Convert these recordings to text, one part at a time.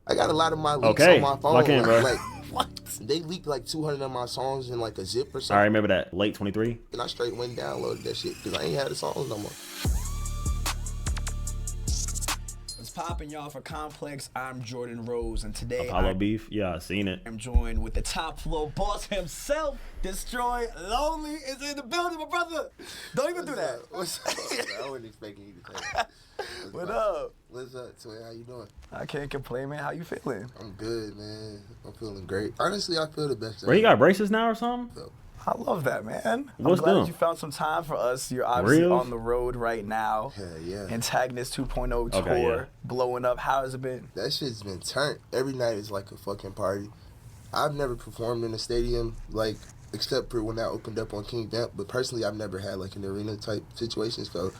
I got a lot of my leaks on my phone. Lock in, bro. Like What? they leaked like 200 of my songs in like a zip or something. I remember that. Late 23. And I straight went and downloaded that shit because I ain't had the songs no more. What's poppin', y'all? For Complex, I'm Jordan Rose, and today Apollo Beef. Yeah, I seen it. I'm joined with the top floor boss himself. Destroy Lonely is in the building, my brother. Don't even do that. What's up, bro? I wasn't expecting you to say that. What up? What's up, Twin? How you doing? I can't complain, man. How you feeling? I'm good, man. I'm feeling great. Honestly, I feel the best. Bro, you got braces now or something? I love that, man. What's I'm glad them? that you found some time for us. You're obviously Real? on the road right now. Hell yeah. Antagonist 2.0 tour, Okay, yeah. blowing up. How has it been? That shit's been turned. Every night is like a fucking party. I've never performed in a stadium, like, except for when I opened up on King Vamp, but personally, I've never had, like, an arena type situation, so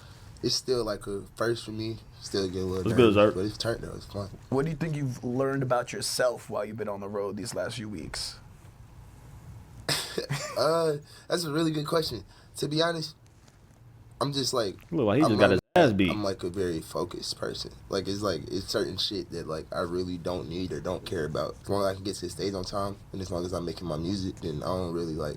it's still, like, a first for me. Still get a little It's good, nervous, Zerk. but it's turned, though. It's fun. What do you think you've learned about yourself while you've been on the road these last few weeks? That's a really good question. To be honest, I'm just, like... Look like he I'm just got his ass beat. I'm like a very focused person. It's certain shit that like I really don't need or don't care about. As long as I can get to the stage on time and as long as I'm making my music, then I don't really like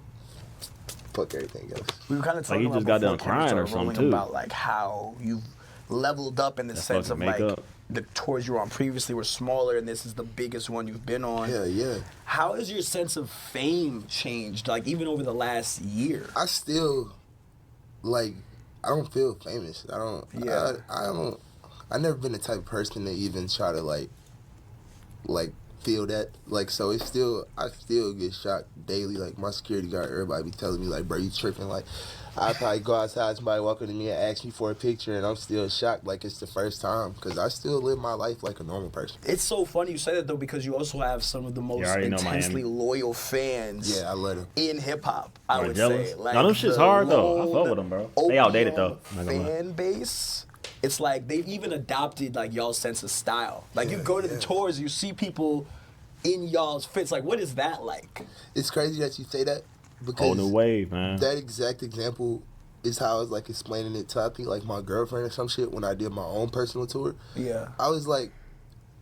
fuck everything else. We were kind of Like talking he about just got before done camera crying started or something, rolling too. about like how you've leveled up in the That sense of fucking like makeup. the tours you were on previously were smaller and this is the biggest one you've been on. Yeah, yeah. How has your sense of fame changed, like even over the last year? I still like I don't feel famous. I don't. Yeah. I never been the type of person to even try to like feel that. Like so, it's still I still get shocked daily. Like my security guard, everybody be telling me like, bro, you tripping? Like I probably go outside, somebody walk up to me and ask me for a picture, and I'm still shocked. Like it's the first time because I still live my life like a normal person. It's so funny you say that though because you also have some of the most already know intensely Miami. loyal fans. Yeah, I let him. In hip hop, I Y'all would jealous? say. Like No, them shit's the hard, though. I fuck lone with them, bro. They outdated, though. Opium I'm not gonna lie. fan base. It's like they've even adopted like y'all's sense of style. Like you go to the tours, you see people in y'all's fits. Like, what is that like? It's crazy that you say that because Whole new wave, man. that exact example is how I was like explaining it to I think like my girlfriend or some shit when I did my own personal tour. Yeah. I was like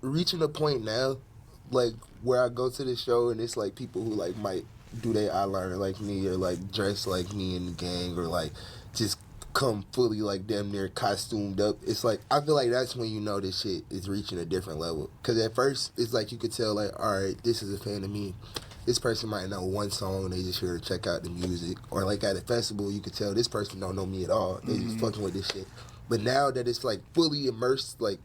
reaching a point now, like where I go to the show and it's like people who like might do their eyeliner like me or like dress like me in the gang or like just come fully like damn near costumed up. It's like I feel like that's when you know this shit is reaching a different level. Cause at first it's like you could tell like, all right, this is a fan of me. This person might know one song, they just here to check out the music. Or like at a festival, you could tell this person don't know me at all. They just fucking with this shit. But now that it's like fully immersed, like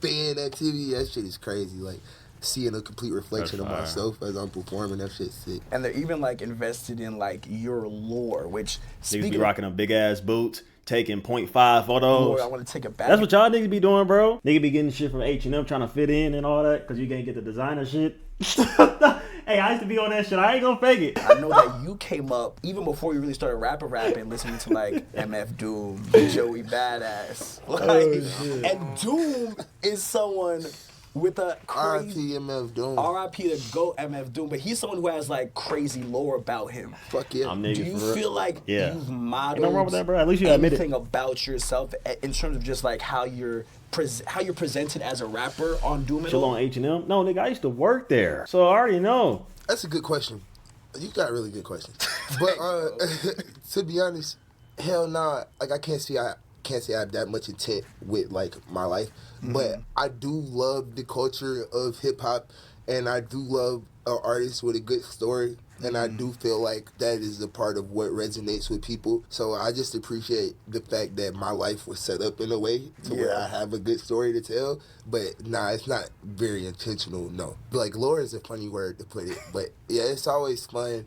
fan activity, that shit is crazy. Like seeing a complete reflection of That's fire. myself as I'm performing, that shit's sick. And they're even like invested in like your lore, which Niggas speaking be of rocking them big ass boots, taking 0.5 photos. lore, I want to take it back. That's what y'all niggas be doing, bro. Nigga be getting shit from H&M trying to fit in and all that because you can't get the designer shit. Hey, I used to be on that shit. I ain't gonna fake it. I know that you came up even before you really started rapping, listening to like MF Doom, Joey Badass. Like, and Doom is someone with a crazy R.I.P. MF Doom. R.I.P. to go MF Doom, but he's someone who has like crazy lore about him. Fuck yeah. I'm Do niggas you for real. feel like Yeah. you've Ain't modeled no wrong with that, bro. At least you admit it. anything about yourself in terms of just like how you're presented as a rapper on Doom and Chill all? on H&M. No, nigga, I used to work there. So I already know. That's a good question. You got really good questions. But to be honest, hell nah. Like I can't say I have that much intent with like my life. But I do love the culture of hip hop and I do love an artist with a good story. And I do feel like that is a part of what resonates with people. So I just appreciate the fact that my life was set up in a way to where I have a good story to tell. But nah, it's not very intentional, no. Like, lore is a funny word to put it. But yeah, it's always fun.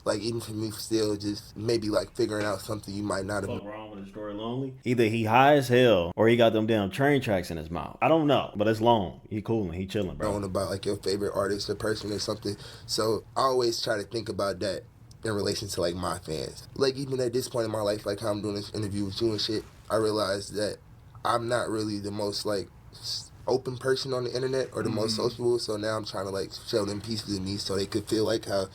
Like, even for me, still just maybe like figuring out something you might not have What's wrong with the story Lonely? Either he high as hell or he got them damn train tracks in his mouth. I don't know, but it's long. He cool and he chilling, bro. known about like your favorite artist or person or something. So I always try to think about that in relation to like my fans. Like even at this point in my life, like how I'm doing this interview with you and shit, I realized that I'm not really the most like open person on the internet or the most sociable. So now I'm trying to like show them pieces of me so they could feel like how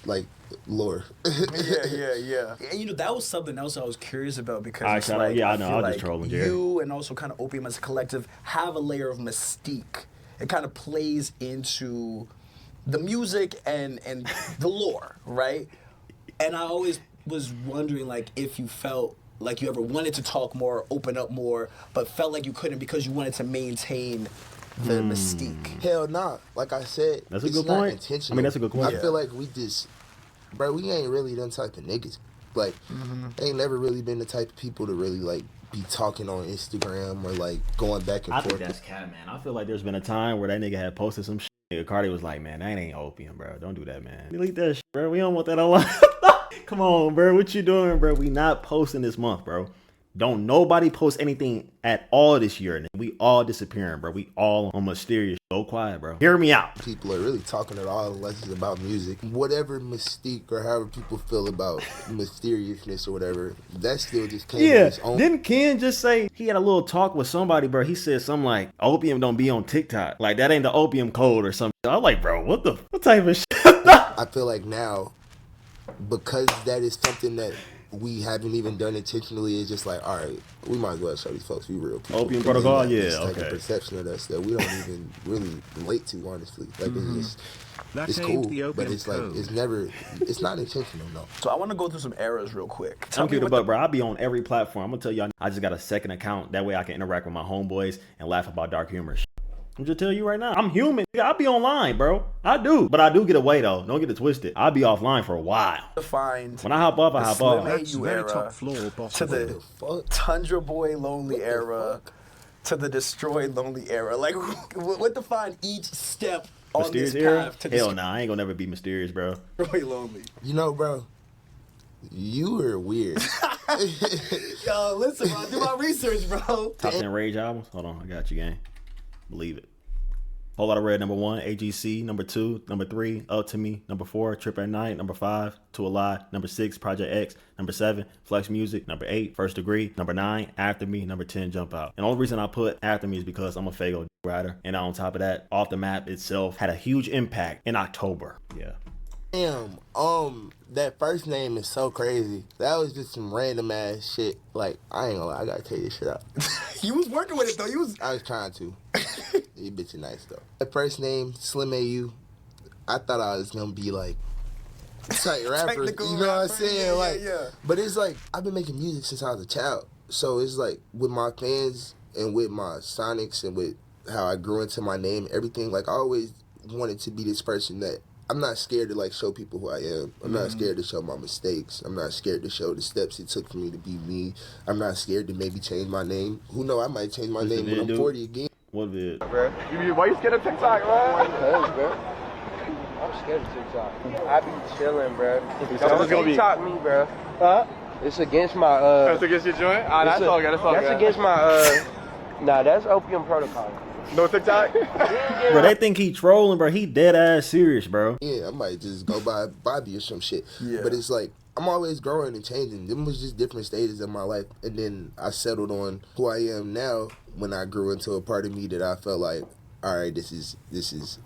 like lore. Yeah. And you know, that was something else I was curious about because I it's kinda- like, yeah, I I know, feel I was like just trolling, Jared. you and also kind of Opium as a collective have a layer of mystique. it kind of plays into the music and the lore, right? And I always was wondering, like, if you felt like you ever wanted to talk more, open up more, but felt like you couldn't because you wanted to maintain the mystique. Hell nah. Like I said, That's a it's good not point. intentional. I mean, that's a good point. I feel like we ain't really them type of niggas. Like, ain't never really been the type of people to really, like, be talking on Instagram or, like, going back and I forth. think that's cat, man. I feel like there's been a time where that nigga had posted some shit. Nigga Carti was like, man, that ain't Opium, bro. Don't do that, man. Delete that shit, bro. We don't want that online. Come on, bro. What you doing, bro? We not posting this month, bro. Don't nobody post anything at all this year. We all disappearing, bro. We all on mysterious. Go quiet, bro. Hear me out. People are really talking at all unless it's about music. Whatever mystique or however people feel about mysteriousness or whatever, that still just came on its own. Didn't Ken just say he had a little talk with somebody, bro? He said something like, Opium don't be on TikTok. Like, that ain't the Opium code or something. I'm like, bro, what type of shit? I feel like now, because that is something that we haven't even done intentionally, it's just like, all right, we might as well show these folks we real people. Opium protocol, yeah, this type okay. of perception of us that we don't even really relate to, honestly. Like, it's cool, but it's like, it's not intentional, no. So I want to go through some eras real quick. I'm keep it, bro. I'll be on every platform. I'm gonna tell y'all, I just got a second account. That way I can interact with my homeboys and laugh about dark humor. I'm just telling you right now, I'm human. I'll be online, bro. I do. But I do get away, though. Don't get it twisted. I'll be offline for a while. When I hop off, I hop off. That's very top floor, to the Tundra Boy Lonely era, to the Destroyed Lonely era. Like, what defined each step on Mysterious this era? path to Hell nah, I ain't gonna never be mysterious, bro. Destroy Lonely. You know, bro, you are weird. Yo, listen, bro. Do my research, bro. Top 10 Rage albums? Hold on, I got you, gang. Believe it. Whole Lot of Red, number 1. AGC, number 2. Number 3, Up to Me. Number 4, Trip at Night. Number 5, To a Lie. Number 6, Project X. Number 7, Flex Music. Number 8, First Degree. Number 9, After Me. Number 10, Jump Out. And the only reason I put After Me is because I'm a Fago rider. And on top of that, Off the Map itself had a huge impact in October. Yeah. Damn, that first name is so crazy. That was just some random ass shit. Like, I ain't gonna lie, I gotta tell you this shit out. You was working with it though. I was trying to. You bitch is nice though. That first name, Slim AU, I thought I was gonna be like tight rapper. You know what I'm saying? Yeah. But it's like, I've been making music since I was a child. So it's like, with my fans and with my sonics and with how I grew into my name, everything, like, I always wanted to be this person that I'm not scared to, like, show people who I am. I'm not scared to show my mistakes. I'm not scared to show the steps it took for me to be me. I'm not scared to maybe change my name. Who know, I might change my name when I'm 40 again. What vid? Bro, why you scared of TikTok, bro? Because, bro, I'm scared of TikTok. I be chilling, bro. Don't TikTok me, bro. Huh? It's against my, That's against your joint? Ah, that's all good, that's against my, nah, that's Opium protocol. No TikTok? Bro, they think he trolling, bro. He dead ass serious, bro. Yeah, I might just go buy Bobby or some shit. Yeah. But it's like, I'm always growing and changing. Them was just different stages of my life. And then I settled on who I am now when I grew into a part of me that I felt like, all right, this is.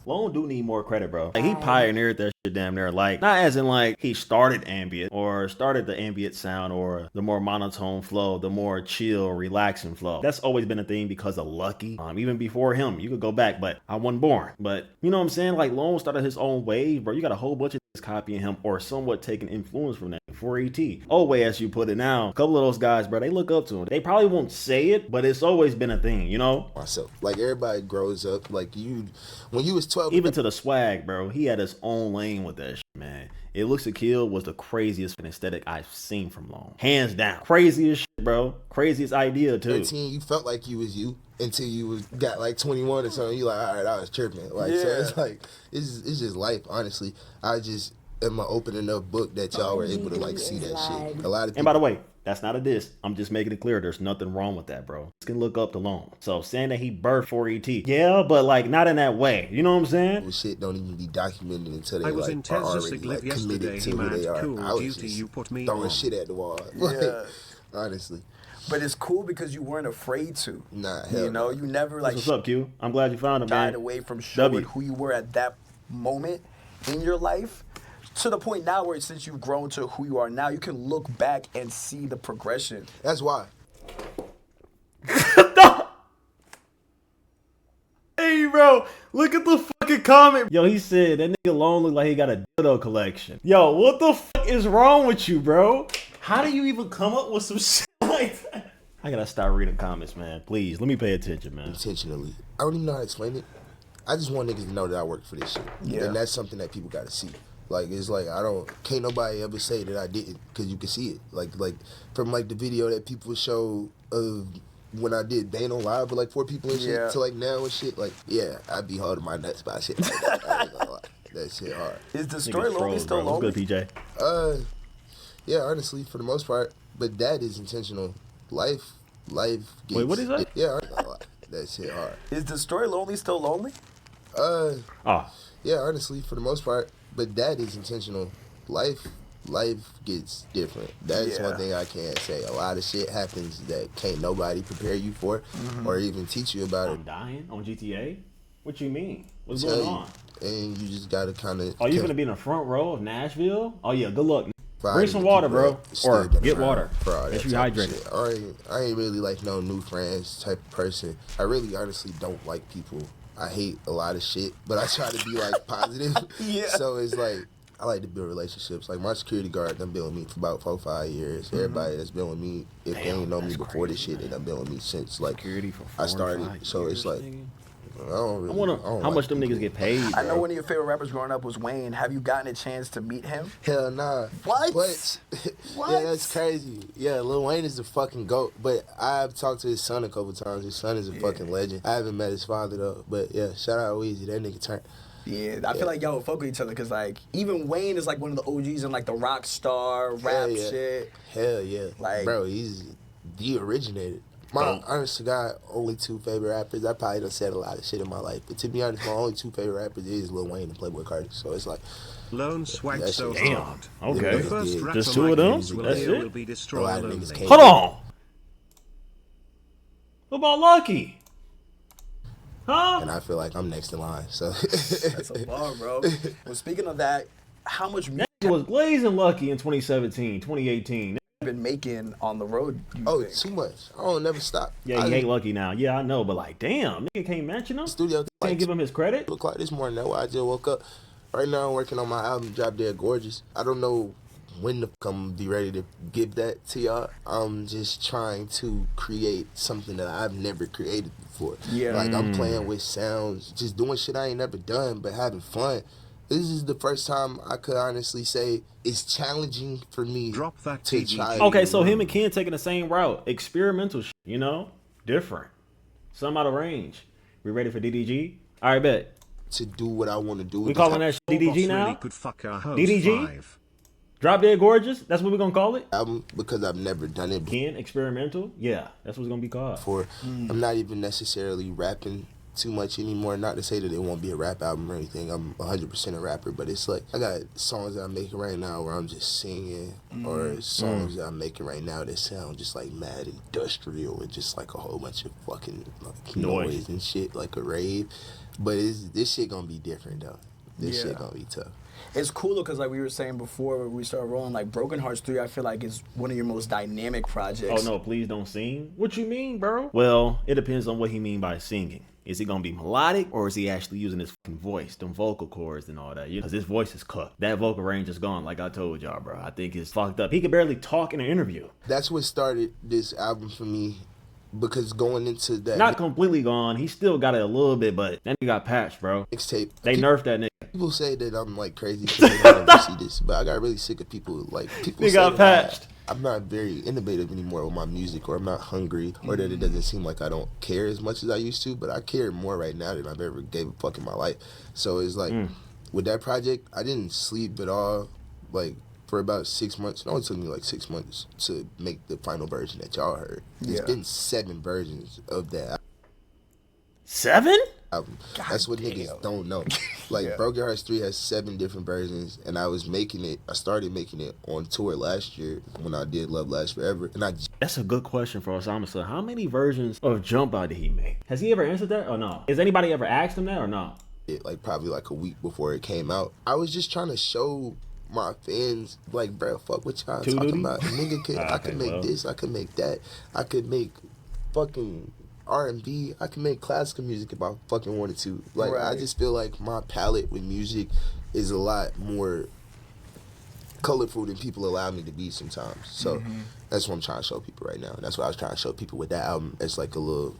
Lone do need more credit, bro. Like, he pioneered that shit damn near. Like, not as in like he started ambient or started the ambient sound or the more monotone flow, the more chill, relaxing flow. That's always been a thing because of Lucky. Even before him, you could go back, but I wasn't born. But you know what I'm saying? Like, Lone started his own wave, bro. You got a whole bunch of copying him or somewhat taking influence from that. 4ET. Way as you put it now, a couple of those guys, bro, they look up to him. They probably won't say it, but it's always been a thing, you know? Myself. Like, everybody grows up. Like, when you was 12. Even to the swag, bro, he had his own lane with that shit, man. It Looks to Kill was the craziest aesthetic I've seen from Lone. Hands down. Craziest shit, bro. Craziest idea, too. 13, you felt like you was you until you got like 21 or something. You like, all right, I was tripping. Like, so it's like, it's just life, honestly. I just am an open enough book that y'all were able to, like, see that shit. A lot of people. And by the way, that's not a diss. I'm just making it clear there's nothing wrong with that, bro. You can look up to Lone. So saying that he birthed 4ET, yeah, but like not in that way. You know what I'm saying? Shit don't even be documented until they I was like in are already Tesla like committed to who they are. Cool, I was Dutie, just you put me throwing on. shit at the wall. Yeah. Like, honestly. But it's cool because you weren't afraid to. Nah, hell no. You never like What's up, Q? I'm glad you found him, man. shied away from showing who you were at that moment in your life. To the point now where since you've grown to who you are now, you can look back and see the progression. That's why. Hey, bro. bro, look at the fucking comment. Yo, he said that nigga lonely like he got a dildo collection. Yo, what the fuck is wrong with you, bro? How do you even come up with some shit like that? I gotta start reading comments, man. Please, let me pay attention, man. Intentionally. I don't even know how to explain it. I just want niggas to know that I work for this shit. Yeah. And that's something that people gotta see. Like, it's like, can't nobody ever say that I didn't, because you can see it. Like, from, like, the video that people show of when I did Bane on Live with, like, 4 people and shit, to, like, now and shit, like, yeah, I be holding my nuts by shit like that. I ain't gonna lie. That shit hard. Is the story lonely still lonely? What's good, PJ? Yeah, honestly, for the most part. But that is intentional. Life gets... Wait, what is that? Yeah, I ain't gonna lie. That shit hard. Is the story lonely still lonely? Yeah, honestly, for the most part. But that is intentional. Life gets different. That's one thing I can't say. A lot of shit happens that can't nobody prepare you for or even teach you about it. I'm dying on GTA? What you mean? What's going on? And you just gotta kind of... Oh, you gonna be in the front row of Nashville? Oh, yeah, good luck. Bring some water, bro. Or get water. Make sure you hydrated. I ain't really like no new friends type of person. I really honestly don't like people. I hate a lot of shit, but I try to be like positive. So it's like, I like to build relationships. Like my security guard done been with me for about 4 or 5 years. Everybody that's been with me, if they ain't know me before this shit, they done been with me since like I started. So it's like, I wonder how much them niggas get paid, bro. I know one of your favorite rappers growing up was Wayne. Have you gotten a chance to meet him? Hell nah. What? What? Yeah, that's crazy. Yeah, Lil Wayne is the fucking GOAT. But I've talked to his son a couple times. His son is a fucking legend. I haven't met his father though. But yeah, shout out Weezy. That nigga turned. Yeah, I feel like y'all would fuck with each other because like even Wayne is like one of the OGs in like the rock star rap shit. Hell yeah. Like, bro, he's the originator. My honest to God, only 2 favorite rappers. I probably done said a lot of shit in my life, but to be honest, my only 2 favorite rappers is Lil Wayne and Playboi Carti. So it's like, Lone swag so damn. hard. Okay. The Just 2 of them? That's it? Be destroyed. Hold on. What about Lucky? Huh? And I feel like I'm next in line. So that's a bar, bro. Well, speaking of that, how much music was blazing Lucky in 2017, 2018. been making on the road? Think? Too much. I don't never stop. Yeah, he ain't Lucky now. Yeah, I know, but like, damn, nigga can't mention him. Studio Can't give him his credit. Look like this morning. That's why I just woke up. Right now, I'm working on my album, Drop Dead Gorgeous. I don't know when to come be ready to give that to y'all. I'm just trying to create something that I've never created before. Yeah. Like I'm playing with sounds, just doing shit I ain't never done, but having fun. This is the first time I could honestly say it's challenging for me to try. Okay, so him and Ken taking the same route. Experimental shit, you know? Different. Some out of range. We ready for DDG? All right, bet. To do what I want to do. We calling that shit DDG now? Really could fuck our host DDG? 5. Drop Dead Gorgeous? That's what we're going to call it? Album, because I've never done it before. Ken, experimental? Yeah, that's what it's going to be called. I'm not even necessarily rapping too much anymore. Not to say that it won't be a rap album or anything. I'm 100% a rapper, but it's like I got songs that I'm making right now where I'm just singing, or songs that I'm making right now that sound just like mad industrial and just like a whole bunch of fucking like noise and shit, like a rave. But this shit gonna be different though. This shit gonna be tough. It's cool because like we were saying before when we started rolling, like Broken Hearts 3, I feel like is one of your most dynamic projects. Oh no, please don't sing. What you mean, bro? Well, it depends on what he mean by singing. Is he gonna be melodic, or is he actually using his fucking voice, them vocal cords and all that? Because his voice is cooked. That vocal range is gone, like I told y'all, bro. I think it's fucked up. He could barely talk in an interview. That's what started this album for me, because going into that, not completely gone. He still got it a little bit, but that nigga got patched, bro. Mixtape. They nerfed that nigga. People say that I'm like crazy because they don't ever see this, but I got really sick of people They got patched. I'm not very innovative anymore with my music, or I'm not hungry, or that it doesn't seem like I don't care as much as I used to, but I care more right now than I've ever gave a fuck in my life. So it's like, with that project, I didn't sleep at all, like, for about 6 months. It only took me like 6 months to make the final version that y'all heard. There's been 7 versions of that 7? album. That's what niggas don't know. Like Broken Hearts 3 has 7 different versions, and I started making it on tour last year when I did Love Lasts Forever. And that's a good question for Osama. So how many versions of Jump Out did he make? Has he ever answered that or no? Has anybody ever asked him that or no? Like probably like a week before it came out. I was just trying to show my fans, like, bro, fuck what y'all talking about. Nigga, I could make this, I could make that, I could make fucking R&B. I can make classical music if I fucking wanted to. Like, I just feel like my palette with music is a lot more colorful than people allow me to be sometimes. So that's what I'm trying to show people right now. That's what I was trying to show people with that album. It's like a little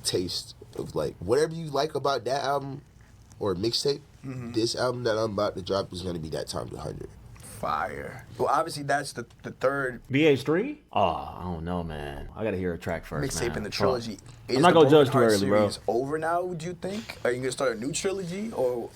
taste of like whatever you like about that album or mixtape. This album that I'm about to drop is gonna be that times 100. Fire. Well, obviously that's the third VH3? Oh, I don't know, man. I gotta hear a track first. mixtape in the trilogy. I'm not gonna judge too early, bro. Over now? Would you think? Are you gonna start a new trilogy or?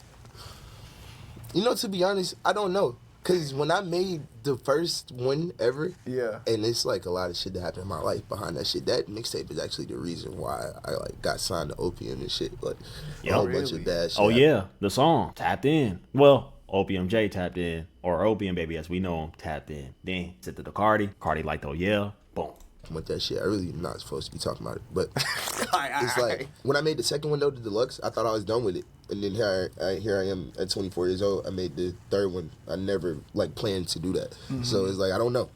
You know, to be honest, I don't know. Cause when I made the first one ever, and it's like a lot of shit that happened in my life behind that shit. That mixtape is actually the reason why I like got signed to Opium and shit. Like a whole bunch of bad shit. Oh yeah, the song tapped in. Well, Opium J tapped in, or Opium Baby as we know him tapped in. Then sent to the Carti liked oh yeah, boom. With that shit, I really am not supposed to be talking about it, but it's like when I made the second one though, the deluxe, I thought I was done with it, and then here I am at 24 years old. I made the third one. I never like planned to do that, so it's like I don't know.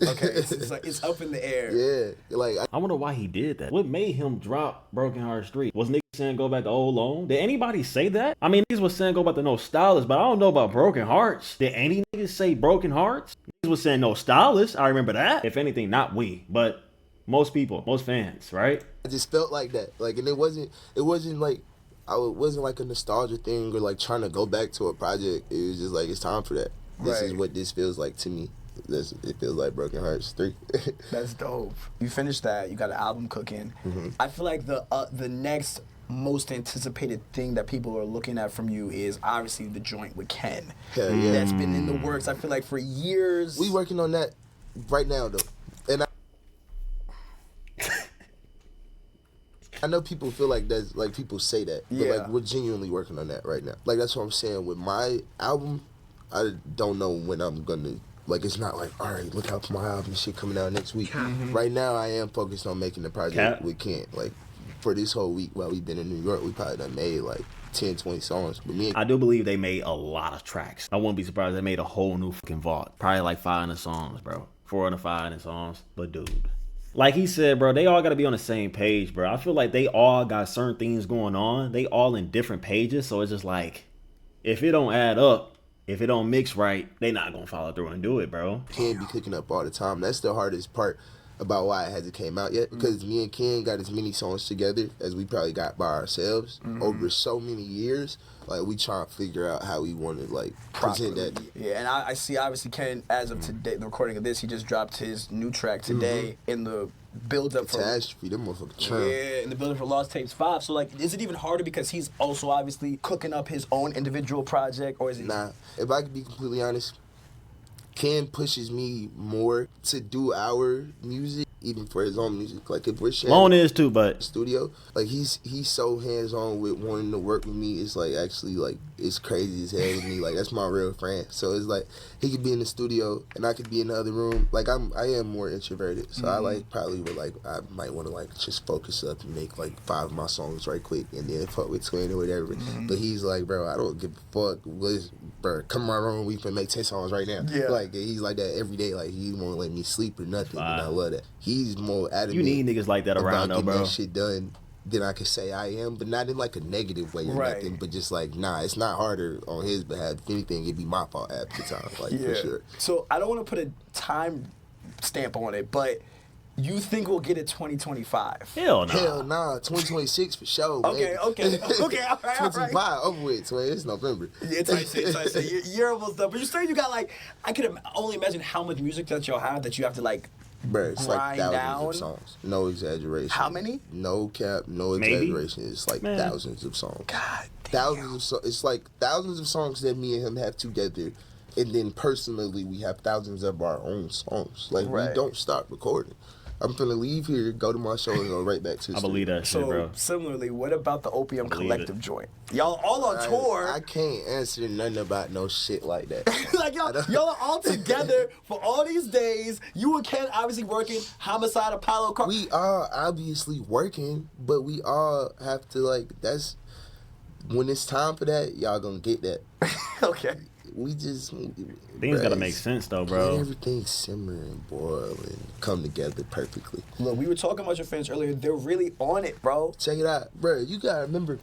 Okay, it's like it's up in the air. Yeah, like I wonder why he did that. What made him drop Broken Heart Street? Was niggas saying go back to Old Loan? Did anybody say that? I mean, niggas was saying go back to No Stylist, but I don't know about Broken Hearts. Did any niggas say Broken Hearts? Niggas was saying No Stylist. I remember that. If anything, not we, but most people, most fans, right? I just felt like that. Like, and it wasn't like it wasn't like a nostalgia thing or like trying to go back to a project. It was just like it's time for that. This is what this feels like to me. It feels like Broken Hearts 3. That's dope. You finished that. You got an album cooking. I feel like the next most anticipated thing that people are looking at from you is obviously the joint with Ken. Hell yeah. That's been in the works. I feel like for years. We working on that right now though, and I know people feel like that's like people say that, but like we're genuinely working on that right now. Like that's what I'm saying with my album. I don't know when I'm gonna. Like, it's not like, all right, look out for my album shit coming out next week. Right now, I am focused on making the project with Kent. Like, for this whole week while we've been in New York, we probably done made, like, 10, 20 songs. But me and I do believe they made a lot of tracks. I wouldn't be surprised if they made a whole new fucking vault. Probably like 500 songs, bro. 400, 500 songs. But, dude. Like he said, bro, they all got to be on the same page, bro. I feel like they all got certain things going on. They all in different pages. So, it's just like, if it don't add up, if it don't mix right, they not gonna follow through and do it, bro. Ken be cooking up all the time. That's the hardest part about why it hasn't came out yet. Because me and Ken got as many songs together as we probably got by ourselves over so many years. Like we trying to figure out how we want to like present that. Yeah, and I see obviously Ken as of today, the recording of this, he just dropped his new track today in the build up for Catastrophe, them motherfuckers trying. Yeah, in the build up for Lost Tapes 5. So like, is it even harder because he's also obviously cooking up his own individual project, or is it? Nah, if I could be completely honest, Ken pushes me more to do our music, even for his own music. Like if we're sharing Lone is too, but studio, like he's so hands on with wanting to work with me. It's like actually like it's crazy as hell with me. Like that's my real friend. So it's like he could be in the studio and I could be in the other room. Like I am more introverted, so I like probably would like I might want to like just focus up and make like 5 of my songs right quick and then fuck with Twin or whatever. But he's like, bro, I don't give a fuck. Bro, come in my room, we can make 10 songs right now. Yeah. Like he's like that every day. Like he won't let me sleep or nothing. And I love that. He's more adamant. You need niggas like that around though, bro. That shit done than I could say I am, but not in like a negative way or nothing. But just like, nah, it's not harder on his behalf. If anything, it'd be my fault half the time, like for sure. So I don't want to put a time stamp on it, but you think we'll get it 2025? Hell no. Hell nah. 2026 for sure. Okay. All right. 2025 over with. So it's November. Yeah, it's like I say. You're almost done. But you're saying you got like, I could only imagine how much music that y'all have that you have to like. Bro, it's like thousands of songs. No exaggeration. How many? No cap, no exaggeration. It's like thousands of songs. God damn. Thousands of songs. It's like thousands of songs that me and him have together. And then personally, we have thousands of our own songs. Like, we don't stop recording. I'm finna leave here, go to my show, and go right back to the I believe that shit, bro. Similarly, what about the Opium Collective joint? Y'all all on tour. I can't answer nothing about no shit like that. Like, y'all are all together for all these days. You and Ken obviously working, Homicide, Apollo, We are obviously working, but we all have to, like, that's... When it's time for that, y'all gonna get that. Okay. we just Things gotta make sense though, bro. Let everything simmer and boil and come together perfectly. Look, we were talking about your fans earlier. They're really on it, bro. Check it out, bro. You gotta remember,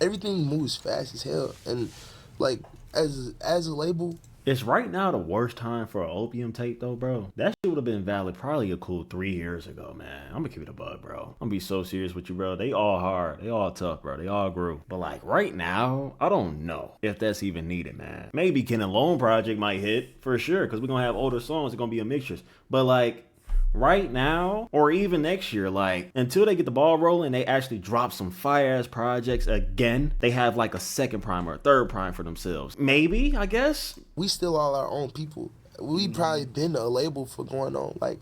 everything moves fast as hell, and like as a label. Is right now the worst time for an Opium tape though, bro? That shit would have been valid probably a cool 3 years ago, man. I'm gonna keep it a bug, bro. I'm gonna be so serious with you, bro. They all hard. They all tough, bro. They all grew. But like right now, I don't know if that's even needed, man. Maybe Ken and Lone Project might hit for sure, because we're gonna have older songs. It's gonna be a mixtures. But like right now, or even next year, like until they get the ball rolling, they actually drop some fire ass projects again. They have like a second prime or a third prime for themselves. Maybe, I guess. We still all our own people. We probably been a label for going on like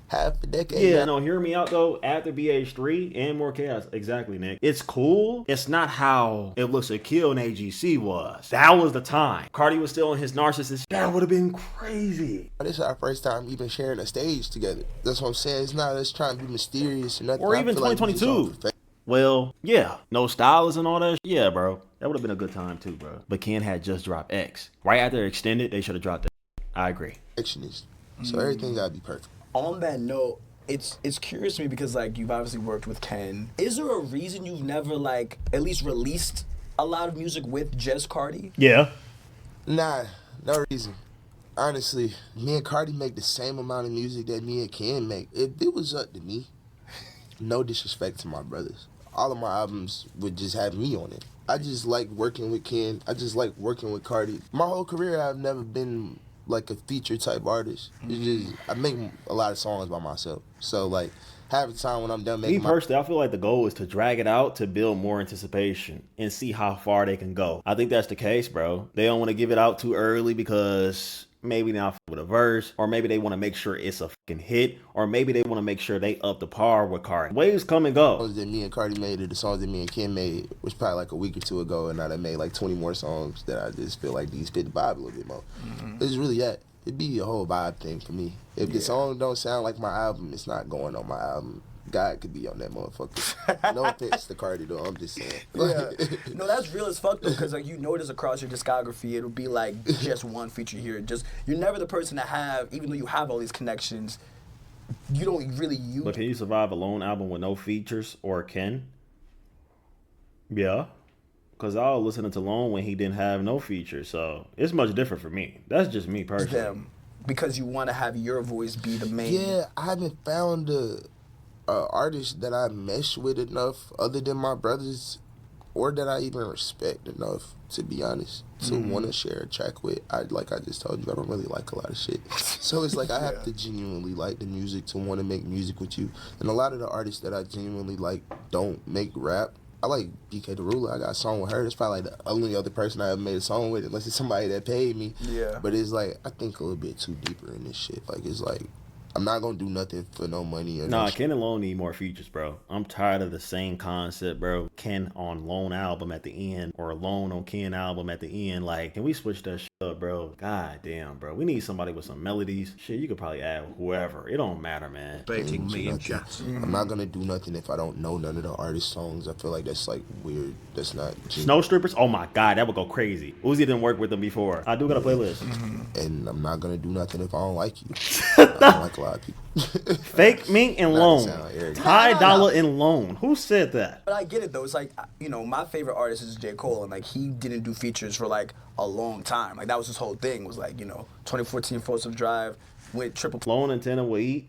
half a decade. Yeah, no, hear me out though. After BH3 and More Chaos, exactly, Nick. It's cool. It's not how It Looks a Kill and AGC was. That was the time. Carti was still on his narcissist. That would have been crazy. This is our first time even sharing a stage together. That's what I'm saying. It's not us trying to be mysterious or nothing. Or even 2022. Well, yeah. No stylists and all that. Yeah, bro. That would have been a good time too, bro. But Ken had just dropped X. Right after Extended, they should have dropped it. I agree. So everything gotta be perfect. On that note, it's curious to me because like you've obviously worked with Ken. Is there a reason you've never like at least released a lot of music with just Carti? Yeah. Nah, no reason. Honestly, me and Carti make the same amount of music that me and Ken make. If it was up to me, no disrespect to my brothers, all of my albums would just have me on it. I just like working with Ken. I just like working with Carti. My whole career, I've never been like a feature type artist. It's just I make a lot of songs by myself. So like half the time when I'm done making me personally, I feel like the goal is to drag it out to build more anticipation and see how far they can go. I think that's the case, bro. They don't want to give it out too early because maybe now with a verse, or maybe they want to make sure it's a fucking hit, or maybe they want to make sure they up the par with Carti. Waves come and go. The songs that me and Carti made, or the songs that me and Ken made, was probably like a week or two ago, and now they made like 20 more songs that I just feel like these fit the vibe a little bit more. It's really that. It'd be a whole vibe thing for me. If the song don't sound like my album, it's not going on my album. God could be on that motherfucker. No offense to Carti though, I'm just saying. Yeah. No, that's real as fuck though, because like you notice across your discography, it'll be like just one feature here. Just you're never the person to have, even though you have all these connections, you don't really use. But can you survive a lone album with no features or Ken? Yeah. Because I was listening to Lone when he didn't have no features, so it's much different for me. That's just me personally. Them, because you want to have your voice be the main. Yeah, I haven't found a artist that I mesh with enough, other than my brothers, or that I even respect enough, to be honest, to want to share a track with. Like I just told you, I don't really like a lot of shit. So it's like I have to genuinely like the music to want to make music with you. And a lot of the artists that I genuinely like don't make rap. I like BK the Ruler. I got a song with her. That's probably like the only other person I ever made a song with, unless it's somebody that paid me. Yeah. But it's like, I think a little bit too deeper in this shit. Like, it's like, I'm not gonna do nothing for no money or Nah, Ken and Lone need more features, bro. I'm tired of the same concept, bro. Ken on Lone album at the end, or Lone on Ken album at the end. Like, can we switch that shit up, bro? God damn, bro. We need somebody with some melodies. Shit, you could probably add whoever. It don't matter, man. Baiting me in chat. I'm not gonna do nothing if I don't know none of the artist songs. I feel like that's like weird. That's not Snow Strippers? Oh my god, that would go crazy. Uzi didn't work with them before. I do got a playlist. And I'm not gonna do nothing if I don't like you. I don't like a lot of people. Fake Mink and Lone. Ty Dolla and Lone. Who said that? But I get it though. It's like, you know, my favorite artist is J. Cole, and like he didn't do features for like a long time. Like that was his whole thing. Was like, you know, 2014 Force of Drive with Triple. Lone and Tenna will eat.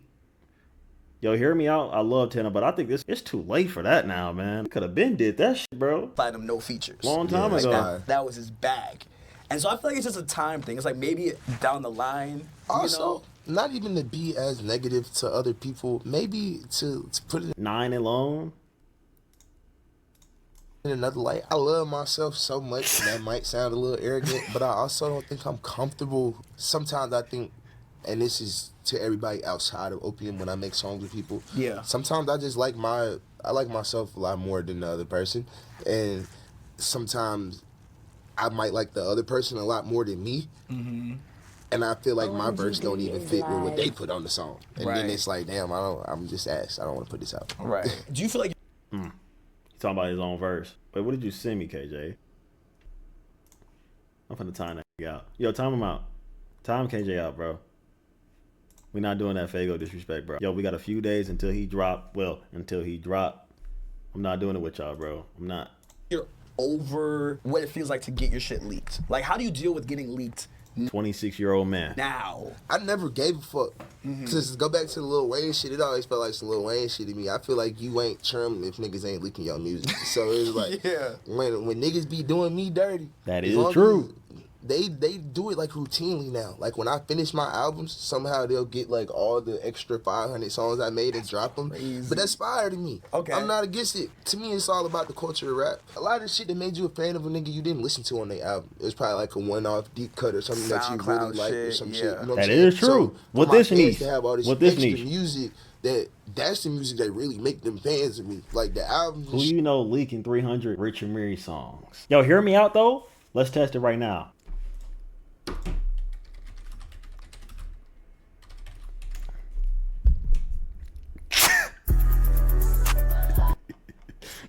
Yo, hear me out. I love Tenna, but I think it's too late for that now, man. Could have been did that shit, bro. Platinum, no features. Long time ago. That was his bag. And so I feel like it's just a time thing. It's like maybe down the line, also, you know? Not even to be as negative to other people, maybe to put it 9 and Lone in another light. I love myself so much, and that might sound a little arrogant, but I also don't think I'm comfortable. Sometimes I think, and this is to everybody outside of Opium when I make songs with people. Yeah. Sometimes I just like I like myself a lot more than the other person, and sometimes I might like the other person a lot more than me. And I feel like my verse don't even fit with what they put on the song. And then it's like, damn, I'm just asked. I don't want to put this out. Right. Do you feel like He's talking about his own verse. Wait, what did you send me, KJ? I'm finna time that. out. Yo, time him out. Time KJ out, bro. We not doing that Fago disrespect, bro. Yo, we got a few days until he drop. Well, until he drop. I'm not doing it with y'all, bro. I'm not. You're over what it feels like to get your shit leaked. Like, how do you deal with getting leaked 26-year-old man. now? I never gave a fuck. Cause go back to the Lil Wayne shit, it always felt like some Lil Wayne shit to me. I feel like you ain't trim if niggas ain't leaking your music. So it's like when niggas be doing me dirty. That is true. They do it like routinely now. Like when I finish my albums, somehow they'll get like all the extra 500 songs I made and drop them. But that's fire to me. Okay. I'm not against it. To me, it's all about the culture of rap. A lot of the shit that made you a fan of a nigga you didn't listen to on their album. It was probably like a one-off deep cut or something that you really like or some shit. You know what I'm saying? That is true. With this niche. To have all this extra music that's the music that really make them fans of me. Like the albums. Who you know leaking 300 Rich and Mary songs? Yo, hear me out though. Let's test it right now.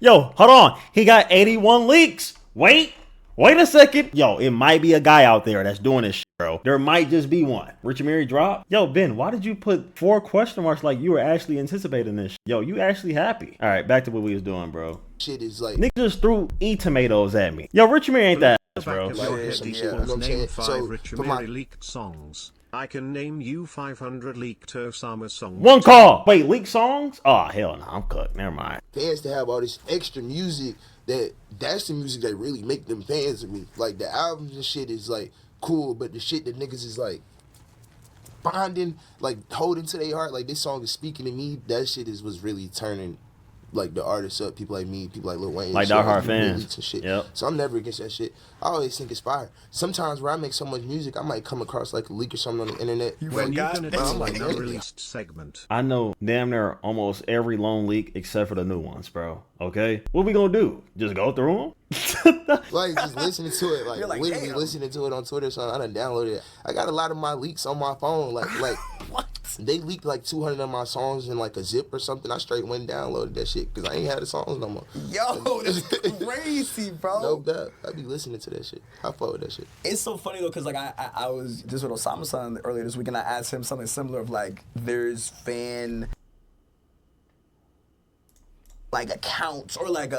Yo, hold on. He got 81 leaks. Wait a second. Yo, it might be a guy out there that's doing this shit, bro. There might just be one. Rich and Mary drop. Yo, Ben, why did you put 4 question marks like you were actually anticipating this shit? Yo, you actually happy. All right, back to what we was doing, bro. Shit is like nigga just threw tomatoes at me. Yo, Rich and Mary ain't that ass, bro. Name 5 Rich and Mary leaked songs. I can name you 500 leaked Osama songs. One call. Wait, leaked songs? Oh, hell no. I'm cooked. Never mind. Fans to have all this extra music that's the music that really make them fans of me. Like the albums and shit is like cool, but the shit that niggas is like bonding, like holding to their heart, like this song is speaking to me, that shit was really turning like the artists up, people like me, people like Lil Wayne. Like diehard fans. And shit. Yep. So I'm never against that shit. I always think it's fire. Sometimes where I make so much music, I might come across like a leak or something on the internet. When you gonna do an unreleased segment? I know damn near almost every lone leak except for the new ones, bro. Okay? What we gonna do? Just go through them? Like just listening to it, like literally damn. listening to it on Twitter, so I done downloaded it. I got a lot of my leaks on my phone, like What? they leaked like 200 of my songs in like a zip or something. I straight went and downloaded that shit because I ain't had the songs no more. Yo, that's crazy, bro. No doubt. I be listening to that shit. I fuck with that shit. It's so funny though, cause like I was just with Osama's son earlier this week, and I asked him something similar of like there's fan like accounts or like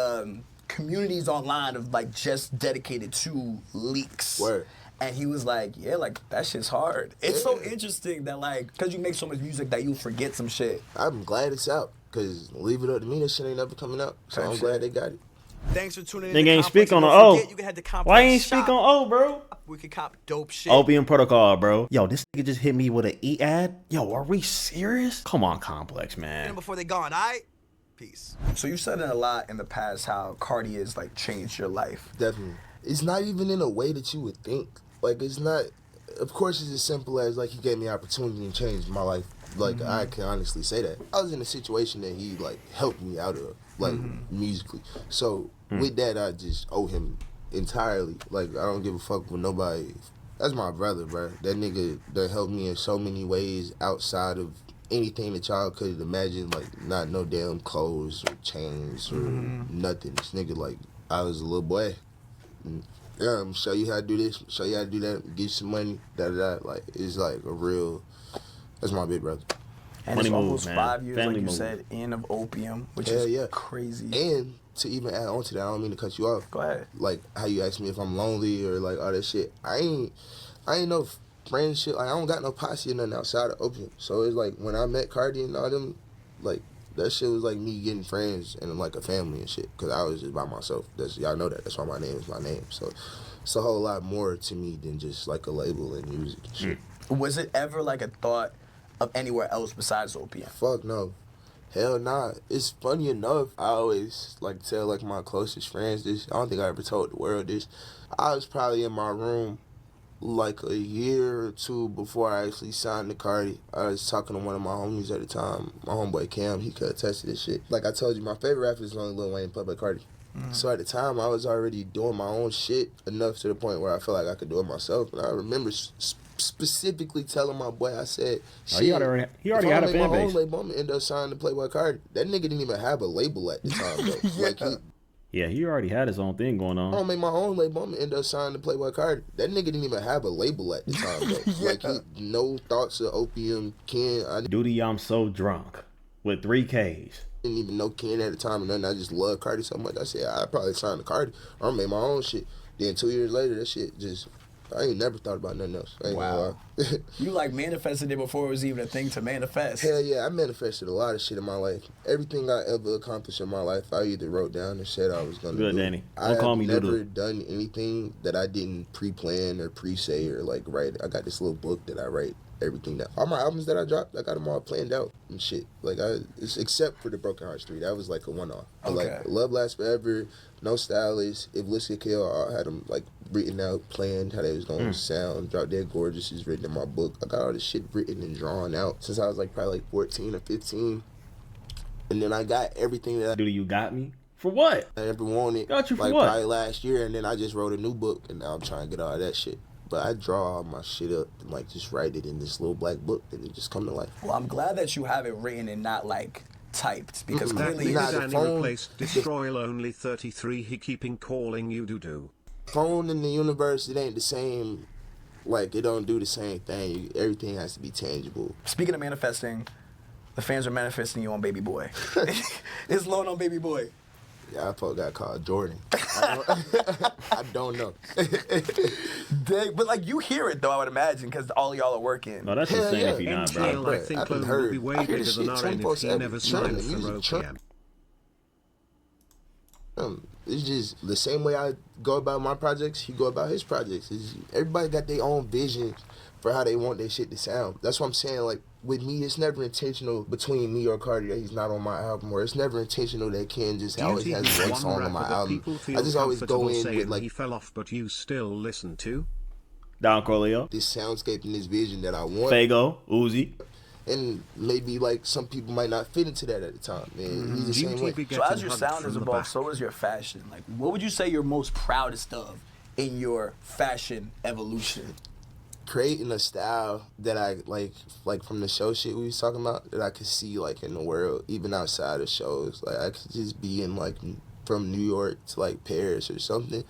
communities online of like just dedicated to leaks. Word. And he was like, yeah, like that shit's hard. It's so interesting that like, cause you make so much music that you forget some shit. I'm glad it's out because leave it up to me, that shit ain't never coming out. So I'm glad they got it. Thanks for tuning in. Nigga ain't speak on the O. O. Why ain't speak on O, bro? We could cop dope shit. Opium protocol, bro. Yo, this nigga just hit me with an E ad. Yo, are we serious? Come on, Complex, man. Before they gone, alright? Peace. So you said it a lot in the past how Carti has like changed your life. Definitely. It's not even in a way that you would think. Like, it's not, of course, it's as simple as, like, he gave me opportunity and changed my life. Like, I can honestly say that. I was in a situation that he, like, helped me out of, like, musically. So, with that, I just owe him entirely. Like, I don't give a fuck with nobody. That's my brother, bro. That nigga that helped me in so many ways outside of anything that y'all could imagine. Like, not no damn clothes or chains or nothing. This nigga, like, I was a little boy. Yeah, I'm show you how to do this, show you how to do that, get you some money, da-da-da. Like, it's like a real, that's my big brother. And Money it's move, almost man. 5 years, Family like you move. said, in of Opium, which Hell is yeah. crazy. And to even add on to that, I don't mean to cut you off. Go ahead. Like, how you asked me if I'm lonely or like all that shit. I ain't no friendship, like I don't got no posse or nothing outside of Opium. So it's like, when I met Carti and all them, like, that shit was like me getting friends and like a family and shit. Cause I was just by myself. Y'all know that. That's why my name is my name. So it's a whole lot more to me than just like a label and music and shit. Was it ever like a thought of anywhere else besides Opium? Fuck no. Hell nah. It's funny enough, I always like tell like my closest friends this. I don't think I ever told the world this. I was probably in my room like a year or two before I actually signed to Carti. I was talking to one of my homies at the time, my homeboy Cam, he could attest to this shit. Like I told you, my favorite rapper is only Lil Wayne and Playboi Carti. So at the time, I was already doing my own shit enough to the point where I felt like I could do it myself. And I remember specifically telling my boy, I said, shit, He already had a fan base. I'm gonna end up signing to Playboi Carti. That nigga didn't even have a label at the time, though. Like Yeah, he already had his own thing going on. I don't make my own label. I'm gonna end up signing to Playboi Carti. That nigga didn't even have a label at the time, though. Like, no thoughts of Opium, Ken. I Dutie, I'm so drunk with 3 Ks. didn't even know Ken at the time, and then I just love Carti so much. I said I'd probably sign to Carti. Or make my own shit. Then 2 years later, that shit just, I ain't never thought about nothing else. I ain't gonna lie. You like manifested it before it was even a thing to manifest. Hell yeah, I manifested a lot of shit in my life. Everything I ever accomplished in my life, I either wrote down or said I was gonna do. Good, Danny. I Don't call me have Doodle. never done anything that I didn't pre-plan or pre-say or like write. I got this little book that I write everything that all my albums that I dropped, I got them all planned out and shit. Like it's except for the Broken Heart Street, that was like a one-off. But like Love Lasts Forever, No Stylist, If Lists Could Kill, I had them like written out, planned how they was gonna sound. Drop Dead Gorgeous is written in my book. I got all this shit written and drawn out since I was like probably like 14 or 15. And then I got everything that Duty, you got me? For what? I ever wanted. Got you for like what? Probably last year, and then I just wrote a new book, and now I'm trying to get all that shit. But I draw all my shit up and like just write it in this little black book, and it just come to life. Well, I'm glad that you have it written and not like typed, because clearly Nah, the Danny phone- replaced Destroy Lonely 33. He keeping calling you doo-doo. Phone in the universe, it ain't the same. Like, it don't do the same thing. Everything has to be tangible. Speaking of manifesting, the fans are manifesting you on Baby Boy. It's loan on Baby Boy. Yeah, I probably got called Jordan. I don't know. Dang, but like you hear it though, I would imagine, because all y'all are working. No, that's Hell insane yeah. if you're not, Hell, bro. I think I've been Lone heard. would be way I hear bigger this than shit Orange if 24/7. he never signed Music for trend. Opium. It's just the same way I go about my projects, he go about his projects. Everybody got their own vision for how they want their shit to sound. That's what I'm saying. Like, with me, it's never intentional between me or Carti that he's not on my album, or it's never intentional that Ken just always Duty has is one one song on rapper my that album. people feel I just always go comfortable in saying with like he fell off, but you still listen to. Don Corleo, this soundscape and this vision that I want. Fago, Uzi. And maybe like some people might not fit into that at the time. And he's the same Duty way. be So as getting your hugged sound from has the evolved, back. so is your fashion. Like, what would you say you're most proudest of in your fashion evolution? Creating a style that I like from the show shit we was talking about, that I could see like in the world, even outside of shows. Like I could just be in like from New York to like Paris or something,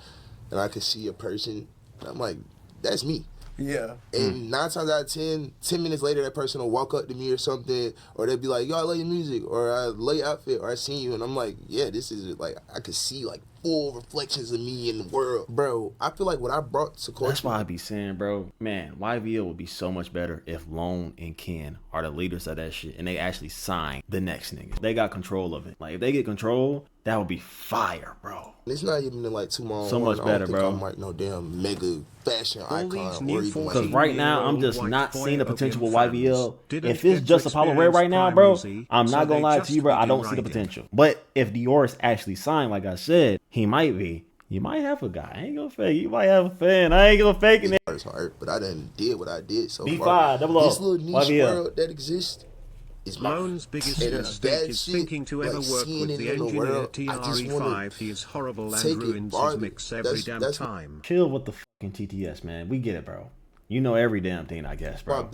and I could see a person, and I'm like, that's me. Yeah. And 9 times out of 10 minutes later, that person will walk up to me or something, or they'll be like, yo, I love your music, or I love your outfit, or I seen you, and I'm like, yeah, this is like, I could see like full reflections of me in the world. Bro, I feel like what I brought to culture. That's why I be saying, bro, man, YVL would be so much better if Lone and Ken are the leaders of that shit and they actually sign the next nigga. They got control of it. Like, if they get control, that would be fire, bro. It's not even in like 2 months. So much better, I don't think bro. I'm like no damn mega fashion icon or even like. Because right now, I'm just not seeing the potential with YVL. Didn't If it's get just to Apollo Red right now, bro, experience I'm Prime not gonna Uzi, lie so to you, bro. they I don't just see the rewrite it. potential. But if Dioris actually signed, like I said, he might be. You might have a guy. I ain't gonna fake. You might have a fan. I ain't gonna fake it. It's hard, but I done did what I did so B5, far. double O, This little niche YVL. world that exists is mine. Lone's biggest And mistake that is shit, thinking to ever like, work seeing with it the in the engineer world, I just wanna TRE5. He is horrible take and it ruins his farther. mix every damn That's time. Chill with the fucking TTS, man. We get it, bro. You know every damn thing, I guess, bro.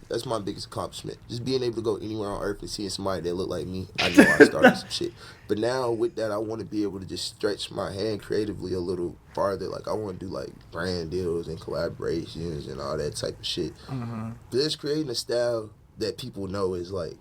That's my biggest accomplishment. Just being able to go anywhere on earth and seeing somebody that look like me. I know I started some shit. But now with that, I want to be able to just stretch my hand creatively a little farther. Like I want to do like brand deals and collaborations and all that type of shit. Just creating a style that people know is like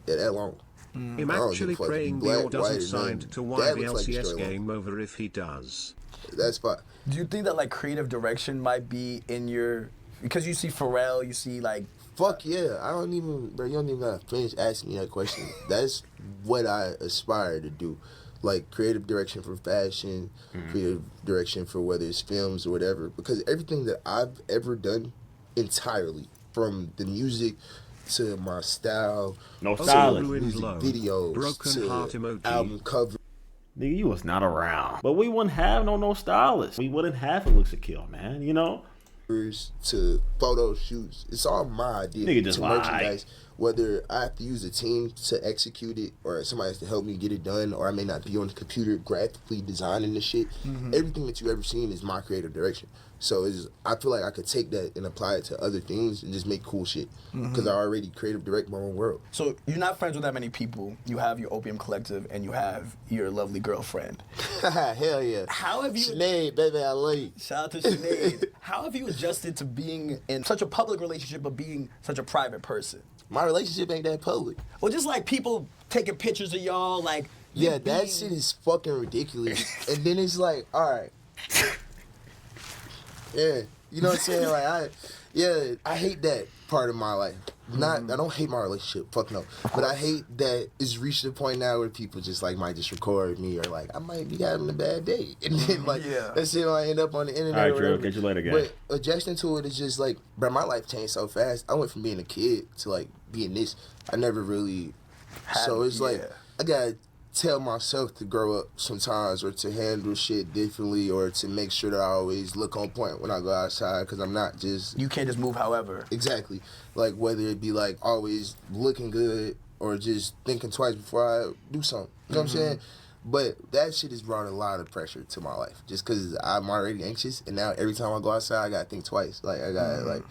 that long. I'm I don't actually give a fuck if praying you black, Dior doesn't white, sign and to that looks like YBLCS straight game over if he does. That's fine. Do you think that like creative direction might be in your, because you see Pharrell, you see like, Fuck yeah. I don't even, bro, you don't even gotta finish asking me that question. That's what I aspire to do. Like creative direction for fashion, creative direction for whether it's films or whatever. Because everything that I've ever done entirely, from the music to my style, No to stylist. music videos, Broken heart to emoji. album cover, Nigga, you was not around. But we wouldn't have no stylist. We wouldn't have a look to kill, man. You know? to photo shoots. It's all my idea. Nigga just to lied. merchandise. whether I have to use a team to execute it or somebody has to help me get it done, or I may not be on the computer graphically designing the shit. Everything that you ever seen is my creative direction. So I feel like I could take that and apply it to other things and just make cool shit because I already creative direct my own world. So you're not friends with that many people. You have your Opium Collective and you have your lovely girlfriend. Hell yeah. How have you... Sinead, baby, I love you. Shout out to Sinead. How have you adjusted to being in such a public relationship but being such a private person? My relationship ain't that public. Well, just like people taking pictures of y'all, like... Yeah, that shit is fucking ridiculous. And then it's like, all right. Yeah, you know what I'm saying? Like, I hate that part of my life. I don't hate my relationship, fuck no. But I hate that it's reached a point now where people just like might just record me or like I might be having a bad day, and then like that shit might end up on the internet. All right, or Drew, whatever. catch you later, guys. But adjusting to it is just like, bro, my life changed so fast. I went from being a kid to like being this. I never really. So it's like I gotta tell myself to grow up sometimes or to handle shit differently or to make sure that I always look on point when I go outside because I'm not just... You can't just move however. Exactly. Like whether it be like always looking good or just thinking twice before I do something. You know what I'm saying? But that shit has brought a lot of pressure to my life just because I'm already anxious and now every time I go outside I gotta think twice. Like I gotta like...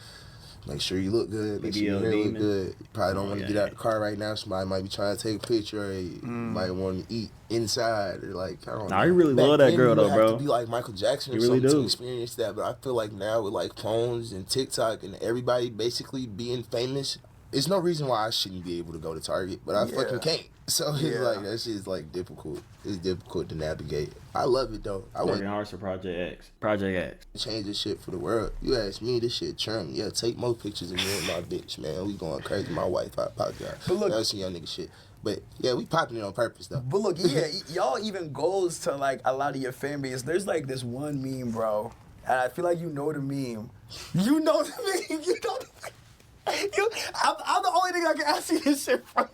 Make sure you look good. Make sure your hair look good. You probably don't want to get out the car right now. Somebody might be trying to take a picture or you might want to eat inside or like, I don't know. Nah, you really love that girl though, bro. You have to be like Michael Jackson or something to experience that. But I feel like now with like phones and TikTok and everybody basically being famous, there's no reason why I shouldn't be able to go to Target, but I fucking can't. So it's like, that shit is like difficult. It's difficult to navigate. I love it though. I working hard for Project X. Project X. Change this shit for the world. You ask me, this shit churn. Yeah, take more pictures of me and my bitch, man. We going crazy. My wife, I apologize. But look, that's some young nigga shit. But yeah, we popping it on purpose though. But look, yeah, y'all even goes to like a lot of your fan base. There's like this one meme, bro, and I feel like you know the meme. You know the meme. You know the meme. I'm the only nigga I can ask you this shit from.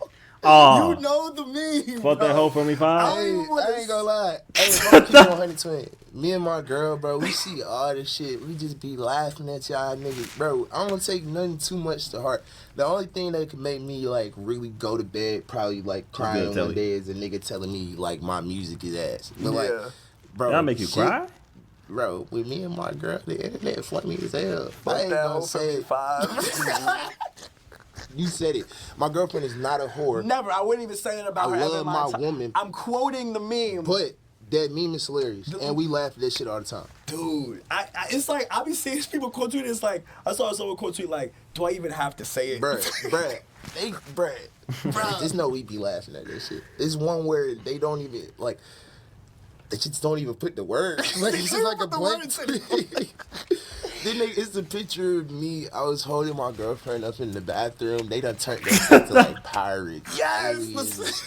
Oh, you know the meme. Fuck that hoe for me 5. I ain't gonna lie. Hey, bro, keep on 120. Me and my girl, bro, we see all this shit. We just be laughing at y'all niggas. Bro, I don't take nothing too much to heart. The only thing that could make me, like, really go to bed, probably, like, crying one day is a nigga telling me, like, my music is ass. But, like, bro. That'll make you cry? Bro, with me and my girl, the internet funny as hell. Fuck I ain't that gonna hoe say for me 5. You said it. My girlfriend is not a whore. Never. I wouldn't even say that about her. I love my woman. I'm quoting the meme. But that meme is hilarious. Dude. And we laugh at that shit all the time. Dude, it's like, I be seeing people quote tweet. It's like, I saw someone quote tweet like, do I even have to say it? Bruh. Just know we be laughing at that shit. It's one where they don't even, like, they just don't even put the word. Like, it's just like a blank. Then it's a picture of me. I was holding my girlfriend up in the bathroom. They done turned that shit to like pirates. Yes! Aliens,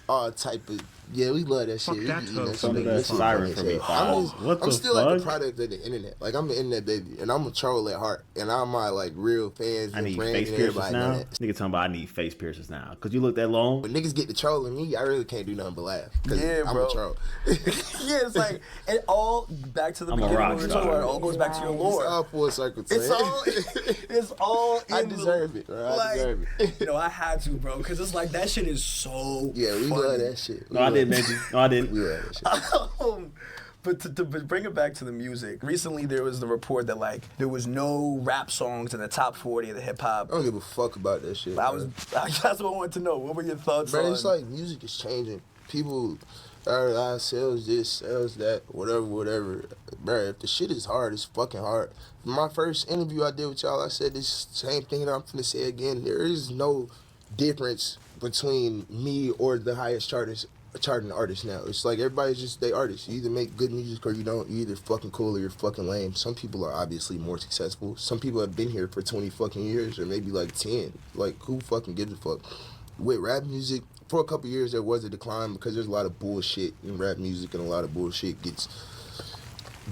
all type of. Yeah, we love that shit. Some of that siren for me. I'm still like a product of the internet. Like I'm an internet baby, and I'm a troll at heart, and I'm my like real fans. I and need friends face and piercers everybody now. know that. Nigga talking about I need face piercers now. Cause you look that long. When niggas get to trolling me, I really can't do nothing but laugh. Cause I'm bro. a troll. Yeah, it's like it all back to the beginning. It all goes back to your lore. It's all full circle. It's all. I deserve it, bro. I deserve it. You know, I had to, bro, because it's like that shit is so. Yeah, we funny. love that shit. No, I didn't mention. No, I didn't. We love that shit. But to bring it back to the music, recently there was the report that like there was no rap songs in the top 40 of the hip hop. I don't give a fuck about that shit. That's what I wanted to know. What were your thoughts on? It's like music is changing. People are sells this, sells that, whatever. Bro, if the shit is hard, it's fucking hard. My first interview I did with y'all, I said this same thing that I'm finna say again. There is no difference between me or the highest charting artists now. It's like everybody's just they artists. You either make good music or you don't. You're either fucking cool or you're fucking lame. Some people are obviously more successful. Some people have been here for 20 fucking years or maybe like 10. Like who fucking gives a fuck? With rap music, for a couple years there was a decline because there's a lot of bullshit in rap music and a lot of bullshit gets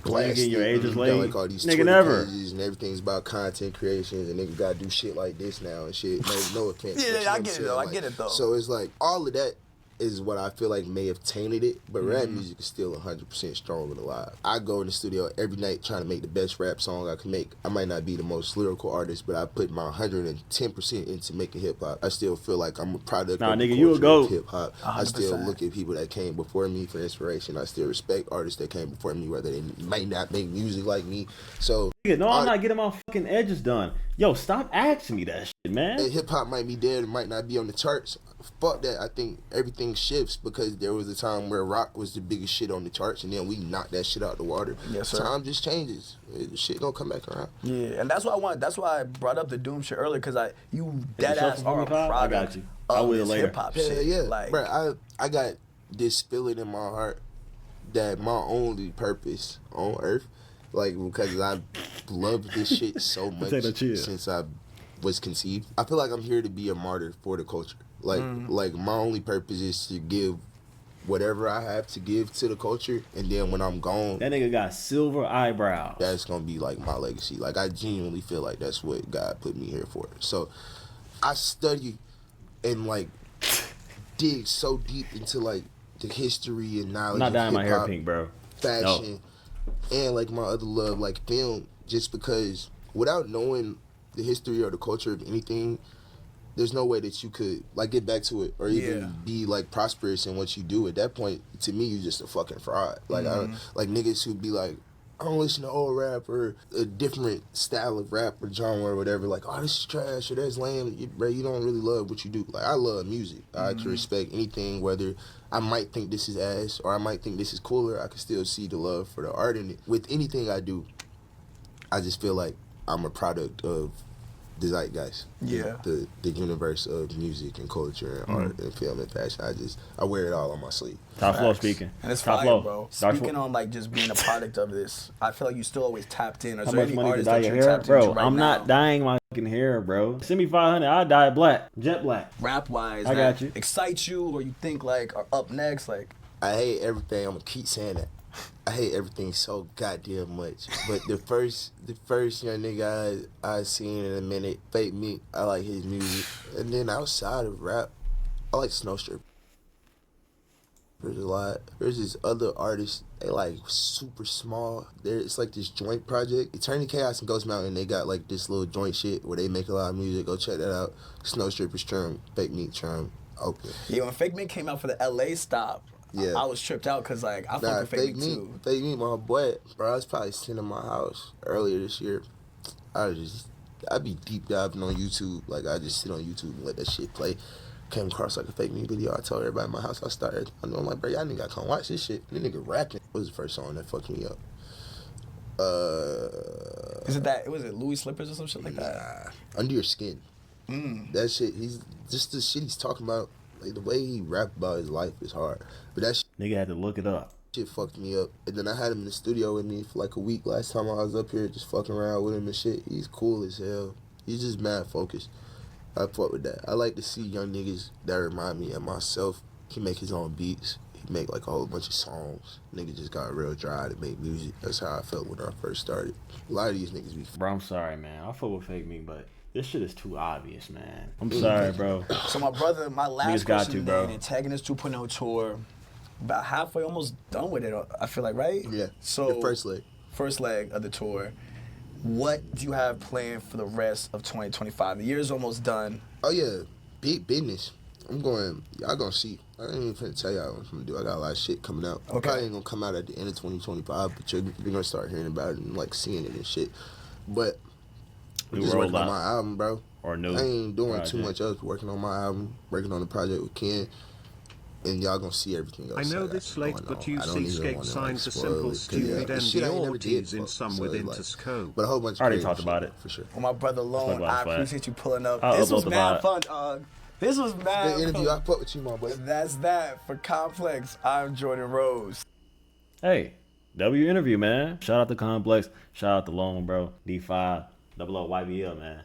blasted. Your age is late. Like all these nigga Twitter never. pages and everything's about content creation and niggas gotta do shit like this now and shit. No offense. Yeah, I get it though. I get it though. So it's like all of that is what I feel like may have tainted it, but rap music is still 100% strong and alive. I go in the studio every night trying to make the best rap song I can make. I might not be the most lyrical artist, but I put my 110% into making hip hop. I still feel like I'm a product of the culture of hip hop. I still look at people that came before me for inspiration. I still respect artists that came before me, whether they might not make music like me. So no, I'm not getting my fucking edges done. Yo, stop asking me that shit, man. Hip hop might be dead, it might not be on the charts. Fuck that. I think everything shifts because there was a time where rock was the biggest shit on the charts, and then we knocked that shit out the water. Yes, sir. Time just changes. Shit gonna come back around. Yeah, and that's why I brought up the Doom shit earlier, because you dead ass are a product I got you. I will later. Hip hop shit. Yeah. Like, bro, I got this feeling in my heart that my only purpose on earth, like, because I love this shit so much since I was conceived. I feel like I'm here to be a martyr for the culture. Like my only purpose is to give whatever I have to give to the culture, and then when I'm gone, that nigga got silver eyebrows. That's gonna be like my legacy. Like, I genuinely feel like that's what God put me here for. So I study and like dig so deep into like the history and knowledge. I'm not dyeing my hair hip-hop, pink, bro. Fashion, and like my other love, like film. Just because without knowing the history or the culture of anything, there's no way that you could like get back to it or even be like prosperous in what you do. At that point, to me, you're just a fucking fraud. Like like niggas who be like, I don't listen to old rap or a different style of rap or genre or whatever. Like, oh, this is trash or that's lame. You don't really love what you do. Like, I love music. I can respect anything, whether I might think this is ass or I might think this is cooler. I can still see the love for the art in it. With anything I do, I just feel like I'm a product of the zeitgeist. Yeah. The universe of music and culture and art and film and fashion. I wear it all on my sleeve. Top flow speaking. And it's Top fire, flow. bro. Speaking on like just being a product of this, I feel like you still always tapped in. How much money to dye your hair? Bro, I'm not dyeing my fucking hair, bro. Send me 500, I'll dye it black. Jet black. Rap wise, I got you. Excites you or you think like are up next? Like, I hate everything. I'm gonna keep saying that. I hate everything so goddamn much. But the first young nigga I seen in a minute, Fake Meat, I like his music. And then outside of rap, I like Snow Stripper. There's a lot. There's this other artist, they like super small. It's like this joint project. Eternity Chaos and Ghost Mountain, they got like this little joint shit where they make a lot of music. Go check that out. Snow Stripper's Trum, Fake Meat Trum, Opium. Yeah, when Fake Meat came out for the LA stop, yeah, I was tripped out because like I fuck with Fake Meat too. Fake Meat, my boy, bro. I was probably sitting in my house earlier this year. I'd be deep diving on YouTube. Like, I just sit on YouTube and let that shit play. Came across like a Fake Meat video. I told everybody in my house. I'm like, bro, y'all nigga gotta come watch this shit. This nigga rapping. What was the first song that fucked me up? Was it Louis Slippers or some shit like that? Nah, Under Your Skin. That shit. He's just the shit he's talking about. Like, the way he rap about his life is hard. But that shit, nigga had to look it up. Shit fucked me up. And then I had him in the studio with me for like a week last time I was up here just fucking around with him and shit. He's cool as hell. He's just mad focused. I fuck with that. I like to see young niggas that remind me of myself. He make his own beats. He make like a whole bunch of songs. Nigga just got real dry to make music. That's how I felt when I first started. A lot of these niggas be... Bro, I'm sorry, man. I fuck with Fake Meat, but this shit is too obvious, man. I'm sorry, bro. So my brother, my last question today, Antagonist 2.0 tour, about halfway, almost done with it, I feel like, right? Yeah, so the first leg. First leg of the tour. What do you have planned for the rest of 2025? The year's almost done. Oh, yeah. Big business. Y'all gonna see. I ain't even finna tell y'all what I'm gonna do. I got a lot of shit coming out. Okay. Probably ain't gonna come out at the end of 2025, but you're gonna start hearing about it and like seeing it and shit. But I'm just working on my album, bro. Or no. I ain't doing too much else. Working on my album, working on the project with Ken. And y'all gonna see everything else. I know this late, but you see skate signs are simple, stupid, and deportees in some with interscope. But a whole bunch of I already talked about it. For sure. Well, my brother Lone, I appreciate you pulling up. This was mad fun, dog. This was mad good interview. I fuck with you, my boy. That's that. For Complex, I'm Jordan Rose. Hey, W interview, man. Shout out to Complex. Shout out to Lone, bro. D5, YBL, man.